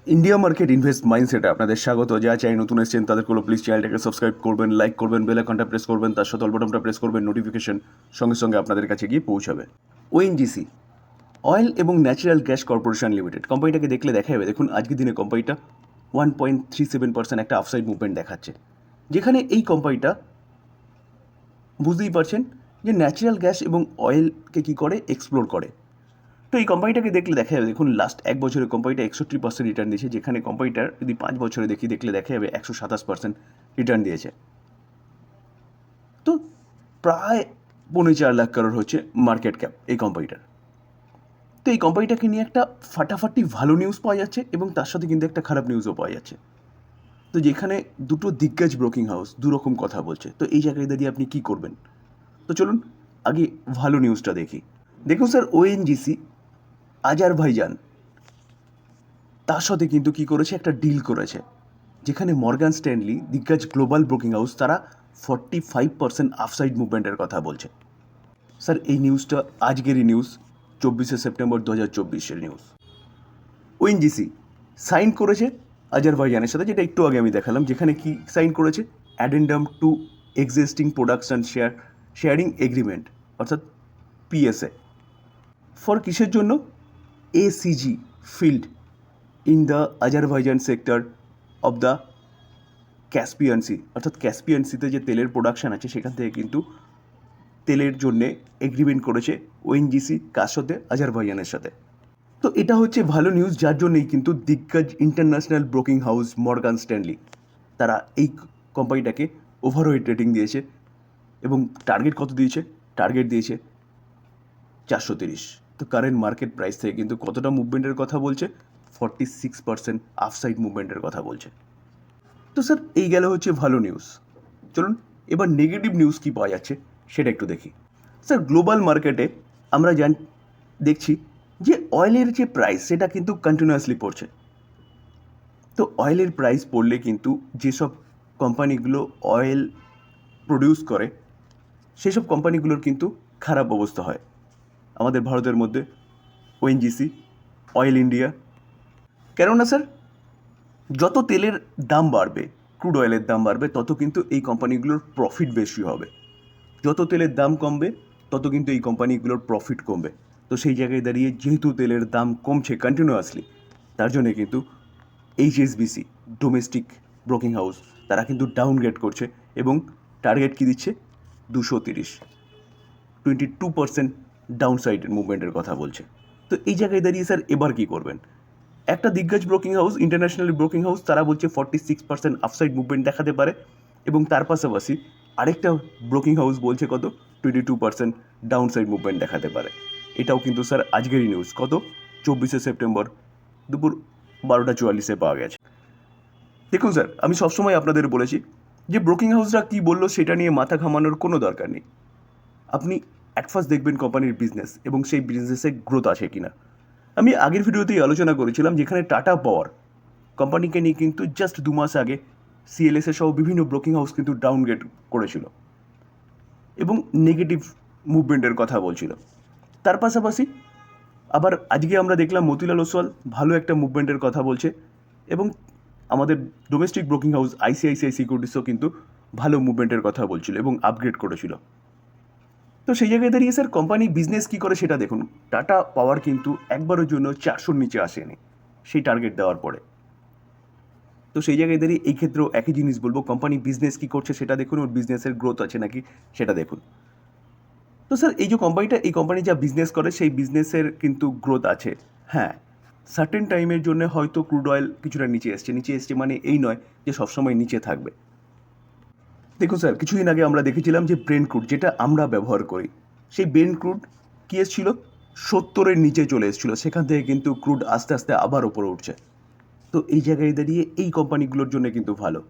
India market invest মাইন্ডসেটে আপনাদের স্বাগত। যা চাই নতুন এসেছেন তাদেরগুলো প্লিজ চ্যানেলটাকে সাবস্ক্রাইব করবেন, লাইক করবেন, বেল আইকনটা প্রেস করবেন, তার সাথে অল বাটনটা প্রেস করবেন, নোটিফিকেশন সঙ্গে সঙ্গে আপনাদের কাছে গিয়ে পৌঁছাবে। ওএনজিসি, অয়েল এবং ন্যাচারাল গ্যাস কর্পোরেশন লিমিটেড, কোম্পানিটাকে দেখলে দেখা যাবে, দেখুন আজকের দিনে কোম্পানিটা 1.37% একটা আফসাইড মুভমেন্ট দেখাচ্ছে, যেখানে এই কোম্পানিটা বুঝতেই পারছেন যে ন্যাচারাল গ্যাস এবং অয়েলকে কী করে এক্সপ্লোর করে। তো এই কোম্পানিটাকে দেখলে দেখা যাবে, দেখুন লাস্ট এক বছরে কোম্পানিটা 61% রিটার্ন দিয়েছে, যেখানে কোম্পানিটার যদি 5 বছরে দেখলে দেখা যাবে 127% রিটার্ন দিয়েছে। তো প্রায় 4.5 লাখ কারোর হচ্ছে মার্কেট ক্যাপ এই কোম্পানিটার। তো এই কোম্পানিটাকে নিয়ে একটা ফাটাফাটি ভালো নিউজ পাওয়া যাচ্ছে এবং তার সাথে কিন্তু একটা খারাপ নিউজও পাওয়া যাচ্ছে। তো যেখানে দুটো দিগ্গজ ব্রোকিং হাউস দুরকম কথা বলছে, তো এই জায়গায় দাঁড়িয়ে আপনি কী করবেন? তো চলুন আগে ভালো নিউজটা দেখি। দেখুন স্যার, ওএনজিসি আজারবাইজান তার সাথে কিন্তু কী করেছে, একটা ডিল করেছে, যেখানে মর্গান স্ট্যানলি দিগ্গজ গ্লোবাল ব্রোকিং হাউস তারা 45% আফসাইড মুভমেন্টের কথা বলছে। স্যার এই নিউজটা আজকেরই news, 24 September 2024 news. ONGC sign করেছে আজারবাইজানের সাথে, যেটা একটু আগে আমি দেখালাম, যেখানে কি সাইন করেছে, addendum to existing production sharing agreement, অর্থাৎ পিএসএ, ফর কিসের জন্য? ACG field in the Azerbaijan sector of the Caspian sea, অর্থাৎ ক্যাসপিয়ান সিতে যে তেলের প্রোডাকশান আছে সেখান থেকে কিন্তু তেলের জন্যে এগ্রিমেন্ট করেছে ওএনজিসি কার সাথে? আজারবাইজানের সাথে। তো এটা হচ্ছে ভালো নিউজ, যার জন্যই কিন্তু দিগ্গজ international broking house Morgan Stanley তারা এই কোম্পানিটাকে ওভারওয়েট রেটিং দিয়েছে এবং টার্গেট কত দিয়েছে? টার্গেট দিয়েছে 430। তো কারেন্ট মার্কেট প্রাইস থেকে কিন্তু কতটা মুভমেন্টের কথা বলছে? 46% আফসাইড মুভমেন্টের কথা বলছে। তো স্যার এই গেল হচ্ছে ভালো নিউজ। চলুন এবার নেগেটিভ নিউজ কী পাওয়া যাচ্ছে সেটা একটু দেখি। স্যার গ্লোবাল মার্কেটে আমরা দেখছি যে অয়েলের যে প্রাইস সেটা কিন্তু কন্টিনিউয়াসলি পড়ছে। তো অয়েলের প্রাইস পড়লে কিন্তু যেসব কোম্পানিগুলো অয়েল প্রডিউস করে সেসব কোম্পানিগুলোর কিন্তু খারাপ অবস্থা হয়। আমাদের ভারতের মধ্যে ওএনজিসি, অয়েল ইন্ডিয়া। কেননা স্যার যত তেলের দাম বাড়বে, ক্রুড অয়েলের দাম বাড়বে, তত কিন্তু এই কোম্পানিগুলোর প্রফিট বেশি হবে। যত তেলের দাম কমবে তত কিন্তু এই কোম্পানিগুলোর প্রফিট কমবে। তো সেই জায়গায় দাঁড়িয়ে যেহেতু তেলের দাম কমছে কন্টিনিউয়াসলি, তার জন্যে কিন্তু এইচএসবিসি ডোমেস্টিক ব্রোকিং হাউস তারা কিন্তু ডাউনগ্রেড করছে এবং টার্গেট কী দিচ্ছে? 230, 22% ডাউনসাইড মুভমেন্টের কথা বলছে। তো এই জায়গায় দাঁড়িয়ে স্যার এবার কী করবেন? একটা দিগ্গজ broking house, international broking house, তারা বলছে 46% আফসাইড মুভমেন্ট দেখাতে পারে এবং তার পাশাপাশি আরেকটা ব্রোকিং হাউস বলছে কত? 22% ডাউনসাইড মুভমেন্ট দেখাতে পারে। এটাও কিন্তু স্যার আজকেরই নিউজ, কত? 24 সেপ্টেম্বর দুপুর 12:44 পাওয়া গেছে। দেখুন স্যার, আমি সবসময় আপনাদের বলেছি যে ব্রোকিং হাউসরা কী বললো সেটা নিয়ে মাথা ঘামানোর কোনো দরকার নেই। আপনি অ্যাট ফার্স্ট দেখবেন কোম্পানির বিজনেস এবং সেই বিজনেসে গ্রোথ আছে কিনা। আমি আগের ভিডিওতেই আলোচনা করেছিলাম, যেখানে টাটা পাওয়ার কোম্পানিকে নিয়ে কিন্তু জাস্ট 2 মাস আগে সিএলএসএ সহ বিভিন্ন ব্রোকিং হাউস কিন্তু ডাউনগ্রেড করেছিল এবং নেগেটিভ মুভমেন্টের কথা বলছিল। তার পাশাপাশি আবার আজকে আমরা দেখলাম মতিলাল ওসওয়াল ভালো একটা মুভমেন্টের কথা বলছে এবং আমাদের ডোমেস্টিক ব্রোকিং হাউস আইসিআইসিআই সিকিউরিটিসও কিন্তু ভালো মুভমেন্টের কথা বলছিল এবং আপগ্রেড করেছিল। তো সেই জায়গায় দাঁড়িয়ে স্যার কোম্পানি বিজনেস কী করে সেটা দেখুন। টাটা পাওয়ার কিন্তু একবারের জন্য 400-র নিচে আসেনি সেই টার্গেট দেওয়ার পরে। তো সেই জায়গায় দাঁড়িয়ে এই ক্ষেত্রেও একই জিনিস বলবো, কোম্পানি বিজনেস কী করছে সেটা দেখুন, ওর বিজনেসের গ্রোথ আছে নাকি সেটা দেখুন। তো স্যার এই যে কোম্পানিটা, এই কোম্পানি যা বিজনেস করে সেই বিজনেসের কিন্তু গ্রোথ আছে। হ্যাঁ, সার্টেন টাইমের জন্য হয়তো ক্রুড অয়েল কিছুটা নিচে এসছে মানে এই নয় যে সবসময় নিচে থাকবে। দেখুন স্যার, কিছুদিন আগে আমরা দেখেছিলাম যে ব্রেন্ট ক্রুড, যেটা আমরা ব্যবহার করি, সেই ব্রেন্ট ক্রুড কী এসেছিল? 70-এর নিচে চলে এসেছিলো, সেখান থেকে কিন্তু ক্রুড আস্তে আস্তে আবার ওপরে উঠছে। তো এই জায়গায় দাঁড়িয়ে এই কোম্পানিগুলোর জন্য কিন্তু ভালো।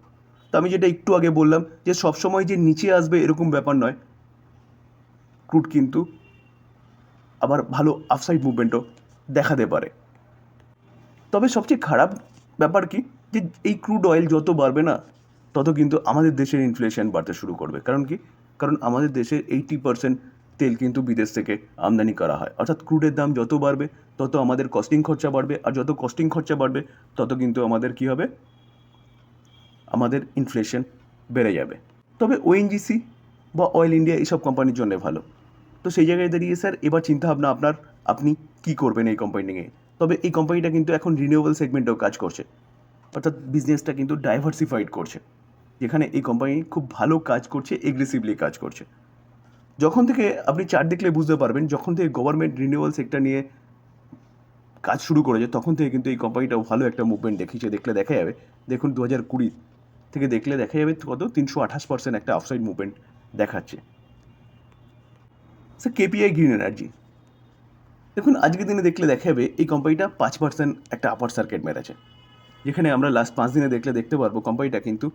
তো আমি যেটা একটু আগে বললাম যে সবসময় যে নিচে আসবে এরকম ব্যাপার নয়, ক্রুড কিন্তু আবার ভালো আফসাইড মুভমেন্টও দেখাতে পারে। তবে সবচেয়ে খারাপ ব্যাপার কি, যে এই ক্রুড অয়েল যত বাড়বে না তত কিন্তু আমাদের দেশের ইনফ্লেশন বাড়তে শুরু করবে। কারণ কি? কারণ আমাদের দেশের 80% তেল কিন্তু বিদেশ থেকে আমদানি করা হয়, অর্থাৎ ক্রুডের দাম যত বাড়বে তত আমাদের কস্টিং খরচা বাড়বে, আর যত কস্টিং খরচা বাড়বে তত কিন্তু আমাদের কী হবে, আমাদের ইনফ্লেশন বেড়ে যাবে। তবে ওএনজিসি বা অয়েল ইন্ডিয়া এইসব কোম্পানির জন্য ভালো। তো সেই জায়গায় দাঁড়িয়ে স্যার এবার চিন্তাভাবনা আপনি কী করবেন এই কোম্পানি নিয়ে। তবে এই কোম্পানিটা কিন্তু এখন রিনিউয়েবল সেগমেন্টেও কাজ করছে, অর্থাৎ বিজনেসটা কিন্তু ডাইভার্সিফাইড করছে, যেখানে এই কোম্পানি খুব ভালো কাজ করছে, এগ্রেসিভলি কাজ করছে। যখন থেকে আপনি চার্ট দেখলে বুঝতে পারবেন, যখন থেকে গভর্নমেন্ট রিনিউয়েবল সেক্টর নিয়ে কাজ শুরু করেছে তখন থেকে কিন্তু এই কোম্পানিটাও ভালো একটা মুভমেন্ট দেখিয়েছে। দেখলে দেখা যাবে, দেখুন 2020 থেকে দেখলে দেখা যাবে কত 328% একটা আফসাইড মুভমেন্ট দেখাচ্ছে। স্যার কেপিআই গ্রিন এনার্জি, দেখুন আজকের দিনে দেখলে দেখা যাবে এই কোম্পানিটা 5% একটা আপার সার্কিট মেরেছে, যেখানে আমরা লাস্ট 5 দিনে দেখতে পারবো কোম্পানিটা কিন্তু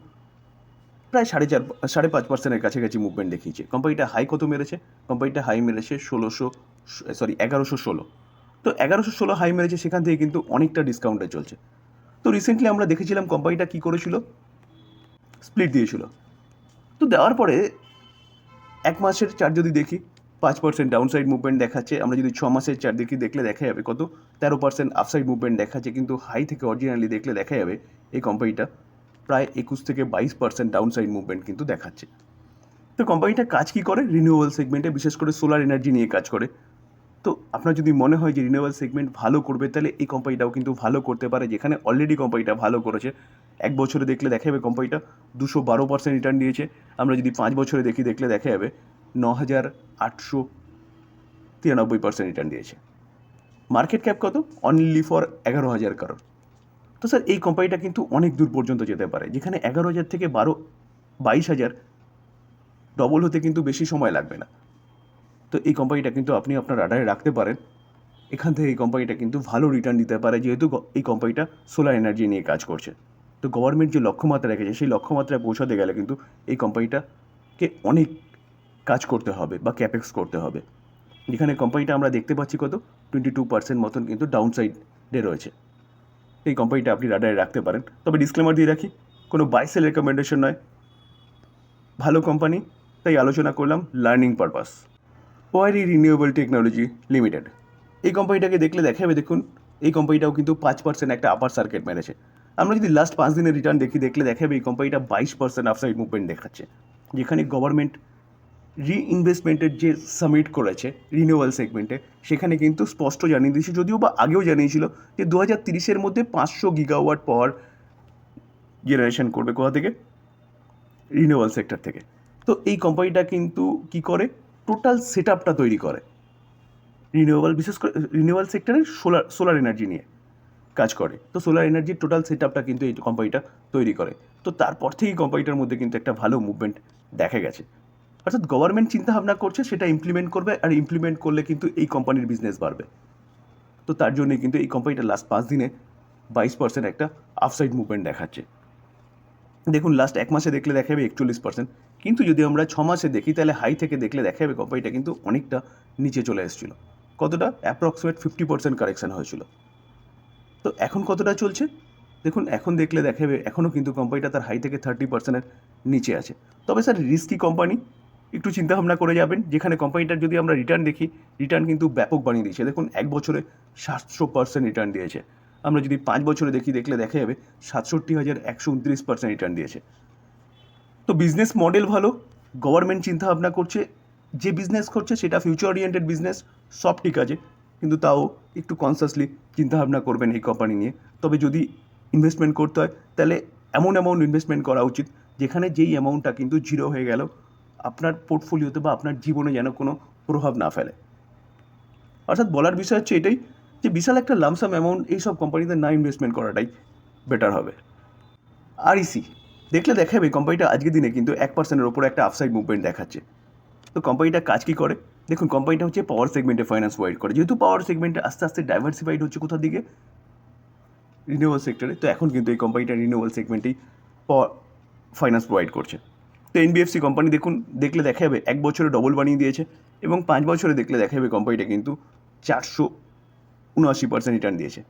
প্রায় 5.5%-এর কাছাকাছি মুভমেন্ট দেখিয়েছে। কোম্পানিটা হাই কত মেরেছে? কোম্পানিটা হাই মেরেছে 1116। তো 1116 হাই মেরেছে, সেখান থেকে কিন্তু অনেকটা ডিসকাউন্টে চলছে। তো রিসেন্টলি আমরা দেখেছিলাম কোম্পানিটা কী করেছিল, স্প্লিট দিয়েছিল। তো দেওয়ার পরে 1 মাসের চার্ট যদি দেখি 5% ডাউনসাইড মুভমেন্ট দেখাচ্ছে। আমরা যদি 6 মাসের চার্ট দেখলে দেখা যাবে কত 13% আপসাইড মুভমেন্ট দেখাচ্ছে। কিন্তু হাই থেকে অরিজিনালি দেখলে দেখা যাবে এই কোম্পানিটা প্রায় 21-22% ডাউনসাইড মুভমেন্ট কিন্তু দেখাচ্ছে। তো কোম্পানিটা কাজ কী করে? রিনিউয়েবল সেগমেন্টে, বিশেষ করে সোলার এনার্জি নিয়ে কাজ করে। তো আপনার যদি মনে হয় যে রিনিউয়েবল সেগমেন্ট ভালো করবে, তাহলে এই কোম্পানিটাও কিন্তু ভালো করতে পারে, যেখানে অলরেডি কোম্পানিটা ভালো করেছে। 1 বছরে দেখলে দেখা যাবে কোম্পানিটা 212% রিটার্ন দিয়েছে। আমরা যদি 5 বছরে দেখলে দেখা যাবে 9,893% রিটার্ন দিয়েছে। মার্কেট ক্যাপ কত? Only for 11,000 crore. তো স্যার এই কোম্পানিটা কিন্তু অনেক দূর পর্যন্ত যেতে পারে, যেখানে 11,000 থেকে 22,000 ডবল হতে কিন্তু বেশি সময় লাগবে না। তো এই কোম্পানিটা কিন্তু আপনি আপনার রাডারে রাখতে পারেন। এখান থেকে এই কোম্পানিটা কিন্তু ভালো রিটার্ন দিতে পারে, যেহেতু এই কোম্পানিটা সোলার এনার্জি নিয়ে কাজ করছে। তো গভর্নমেন্ট যে লক্ষ্যমাত্রা রেখেছে সেই লক্ষ্যমাত্রায় পৌঁছাতে গেলে কিন্তু এই কোম্পানিটাকে অনেক কাজ করতে হবে বা ক্যাপেক্স করতে হবে, যেখানে কোম্পানিটা আমরা দেখতে পাচ্ছি কত 22% মতন কিন্তু ডাউনসাইডে রয়েছে। এই কোম্পানিটা আপনি রাডারে রাখতে পারেন। তবে ডিসক্লেমার দিয়ে রাখি, কোনো বাই সেল রেকমেন্ডেশন নয়, ভালো কোম্পানি তাই আলোচনা করলাম লার্নিং পারপাস। ওয়ারি রিনিউয়েবল টেকনোলজি লিমিটেড, এই কোম্পানিটাকে দেখলে দেখা যাবে, দেখুন এই কোম্পানিটাও কিন্তু 5% একটা আপার সার্কিট মেরেছে। আমরা যদি লাস্ট 5 দিনের রিটার্ন দেখলে দেখা যাবে এই কোম্পানিটা 22% আপসাইড মুভমেন্ট দেখাচ্ছে, যেখানে গভর্নমেন্ট রিইনভেস্টমেন্টের যে সামিট করেছে রিনিউয়েবল সেগমেন্টে, সেখানে কিন্তু স্পষ্ট জানিয়ে দিয়েছে, যদিও বা আগেও জানিয়েছিল, যে 2030-এর মধ্যে 500 গিগাওয়াট পাওয়ার জেনারেশন করবে। কোথা থেকে? রিনিউয়েবল সেক্টর থেকে। তো এই কোম্পানিটা কিন্তু কি করে, টোটাল সেট আপটা তৈরি করে রিনিউয়েবল, বিশেষ করে রিনিউয়েবল সেক্টরে সোলার এনার্জি নিয়ে কাজ করে। তো সোলার এনার্জির টোটাল সেট আপটা কিন্তু এই কোম্পানিটা তৈরি করে। তো তারপর থেকেই কোম্পানিটার মধ্যে কিন্তু একটা ভালো মুভমেন্ট দেখা গেছে, অর্থাৎ গভর্নমেন্ট চিন্তাভাবনা করছে, সেটা ইমপ্লিমেন্ট করবে, আর ইমপ্লিমেন্ট করলে কিন্তু এই কোম্পানির বিজনেস বাড়বে। তো তার জন্যই কিন্তু এই কোম্পানিটা লাস্ট 5 দিনে 22% একটা আপসাইড মুভমেন্ট দেখাচ্ছে। দেখুন লাস্ট 1 মাসে দেখলে দেখা যাবে 41%, কিন্তু যদি আমরা 6 মাসে দেখি তাহলে হাই থেকে দেখলে দেখা যাবে কোম্পানিটা কিন্তু অনেকটা নিচে চলে এসেছিলো। কতটা? অ্যাপ্রক্সিমেট 50% কারেকশান হয়েছিল। তো এখন কতটা চলছে দেখুন, এখন দেখলে দেখা যাবে এখনও কিন্তু কোম্পানিটা তার হাই থেকে 30%-এর নিচে আছে। তবে স্যার রিস্কি কোম্পানি, একটু চিন্তাভাবনা করে যাবেন। যেখানে কোম্পানিটার যদি আমরা রিটার্ন দেখি, রিটার্ন কিন্তু ব্যাপক বানিয়ে দিয়েছে। দেখুন 1 বছরে 700% রিটার্ন দিয়েছে। আমরা যদি 5 বছরে দেখলে দেখা যাবে 67,129% রিটার্ন দিয়েছে। তো বিজনেস মডেল ভালো, গভর্নমেন্ট চিন্তাভাবনা করছে, যে বিজনেস করছে সেটা ফিউচার ওরিয়েন্টেড বিজনেস, সব ঠিক আছে, কিন্তু তাও একটু কনসাসলি চিন্তাভাবনা করবেন এই কোম্পানি নিয়ে। তবে যদি ইনভেস্টমেন্ট করতে হয় তাহলে এমন অ্যামাউন্ট ইনভেস্টমেন্ট করা উচিত যেখানে যেই অ্যামাউন্টটা কিন্তু জিরো হয়ে গেল আপনার পোর্টফোলিওতে বা আপনার জীবনে যেন কোনো প্রভাব না ফেলে। অর্থাৎ বলার বিষয় হচ্ছে এটাই, যে বিশাল একটা লামসাম অ্যামাউন্ট এইসব কোম্পানিতে না ইনভেস্টমেন্ট করাটাই বেটার হবে। আরইসি দেখলে দেখাবে কোম্পানিটা আজকের দিনে কিন্তু 1%-এর ওপরে একটা আপসাইড মুভমেন্ট দেখাচ্ছে। তো কোম্পানিটা কাজ কী করে দেখুন, কোম্পানিটা হচ্ছে পাওয়ার সেগমেন্টে ফাইন্যান্স প্রোভাইড করে। যেহেতু পাওয়ার সেগমেন্টে আস্তে আস্তে ডাইভার্সিফাইড হচ্ছে কোথার দিকে, রিনিউয়েবল সেক্টরে, তো এখন কিন্তু এই কোম্পানিটা রিনিউয়েবল সেগমেন্টেই ফাইন্যান্স প্রোভাইড করছে। তো এনবিএফসি কোম্পানি দেখলে দেখা যাবে 1 বছরে ডবল বানিয়ে দিয়েছে, এবং 5 বছরে দেখলে দেখা যাবে কোম্পানিটা কিন্তু 479% রিটার্ন দিয়েছে।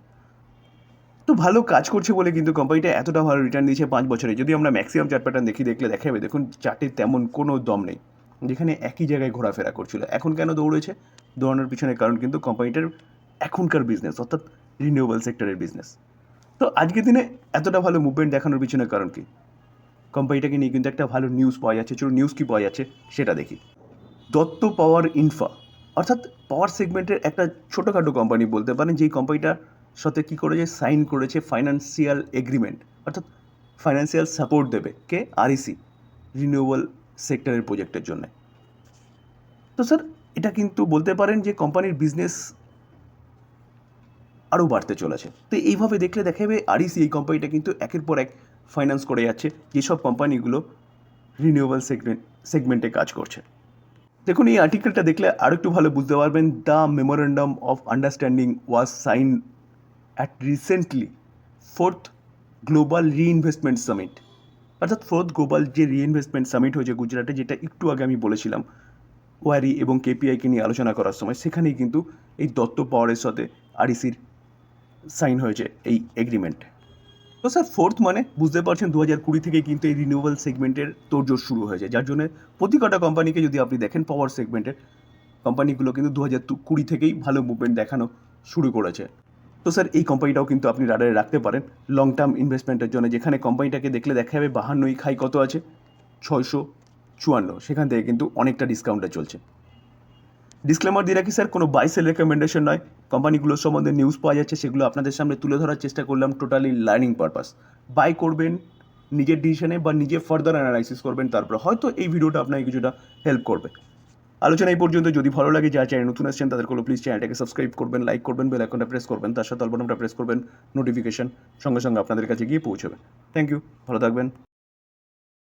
তো ভালো কাজ করছে বলে কিন্তু কোম্পানিটা এতটা ভালো রিটার্ন দিয়েছে 5 বছরে। যদি আমরা ম্যাক্সিমাম চার্ট প্যাটার্ন দেখলে দেখা যাবে, দেখুন চার্টের তেমন কোনো দম নেই। যেখানে একই জায়গায় ঘোরাফেরা করছিল। এখন কেন দৌড়েছে? দৌড়ানোর পিছনে কারণ কিন্তু কোম্পানিটার এখনকার বিজনেস, অর্থাৎ রিনিউয়েবল সেক্টরের বিজনেস। তো আজকের দিনে এতটা ভালো মুভমেন্ট দেখানোর পিছনে কারণ কি? কোম্পানিটাকে নিয়ে কিন্তু একটা ভালো নিউজ পাওয়া যাচ্ছে। চলুন নিউজ কী পাওয়া যাচ্ছে সেটা দেখি। দত্ত পাওয়ার ইনফ্রা, অর্থাৎ পাওয়ার সেগমেন্টের একটা ছোটোখাটো কোম্পানি বলতে পারেন, যেই কোম্পানিটার সাথে কী করেছে, সাইন করেছে ফাইন্যান্সিয়াল এগ্রিমেন্ট, অর্থাৎ ফাইন্যান্সিয়াল সাপোর্ট দেবে কে? আরইসি, রিনিউয়েবল সেক্টরের প্রজেক্টের জন্য। তো স্যার এটা কিন্তু বলতে পারেন যে কোম্পানির বিজনেস আরও বাড়তে চলেছে। তো এইভাবে দেখলে দেখা যাবে আরইসি, এই কোম্পানিটা কিন্তু একের পর এক ফাইন্যান্স করে যাচ্ছে যেসব কোম্পানিগুলো রিনিউয়েবল সেগমেন্টে কাজ করছে। দেখুন এই আর্টিকেলটা দেখলে আরও একটু ভালো বুঝতে পারবেন। The memorandum of understanding was sign at recently fourth global reinvestment summit, অর্থাৎ ফোর্থ গ্লোবাল যে রিইনভেস্টমেন্ট সামিট হয়েছে গুজরাটে, যেটা একটু আগে আমি বলেছিলাম ওয়ারি এবং কেপিআইকে নিয়ে আলোচনা করার সময়, সেখানেই কিন্তু এই দত্ত পাওয়ারের সাথে আরইসির সাইন হয়েছে এই এগ্রিমেন্ট। তো স্যার ফোর্থ মানে বুঝতে পারছেন 2020 থেকেই কিন্তু এই রিনিউয়েবল সেগমেন্টের তোড়জোড় শুরু হয়েছে, যার জন্য প্রতি কটা কোম্পানিকে যদি আপনি দেখেন পাওয়ার সেগমেন্টের কোম্পানিগুলো কিন্তু 2020 থেকেই ভালো মুভমেন্ট দেখানো শুরু করেছে। তো স্যার এই কোম্পানিটাও কিন্তু আপনি রাডারে রাখতে পারেন লং টার্ম ইনভেস্টমেন্টের জন্য, যেখানে কোম্পানিটাকে দেখলে দেখা যাবে 52 খাই কত আছে, 654, সেখান থেকে কিন্তু অনেকটা ডিসকাউন্টে চলছে। ডিসক্লেমার দিয়ে রাখি স্যার, কোনো বাই সেল রেকমেন্ডেশন নয়। কোম্পানিগুলোর সম্বন্ধে নিউজ পাওয়া যাচ্ছে, সেগুলো আপনাদের সামনে তুলে ধরার চেষ্টা করলাম টোটালি লার্নিং পারপাস। বাই করবেন নিজের ডিসিশনে বা নিজে ফার্দার অ্যানালাইসিস করবেন, তারপর হয়তো এই ভিডিওটা আপনাকে কিছুটা হেল্প করবে। আলোচনা এই পর্যন্ত। যদি ভালো লাগে, যারা চ্যানেল নতুন আসছেন তাদের কোনো প্লিজ চ্যানেলটাকে সাবস্ক্রাইব করবেন, লাইক করবেন, বেল আইকনটা প্রেস করবেন, তার সাথে অল বাটনটা প্রেস করবেন, নোটিফিকেশন সঙ্গে সঙ্গে আপনাদের কাছে গিয়ে পৌঁছবে। থ্যাংক ইউ, ভালো থাকবেন।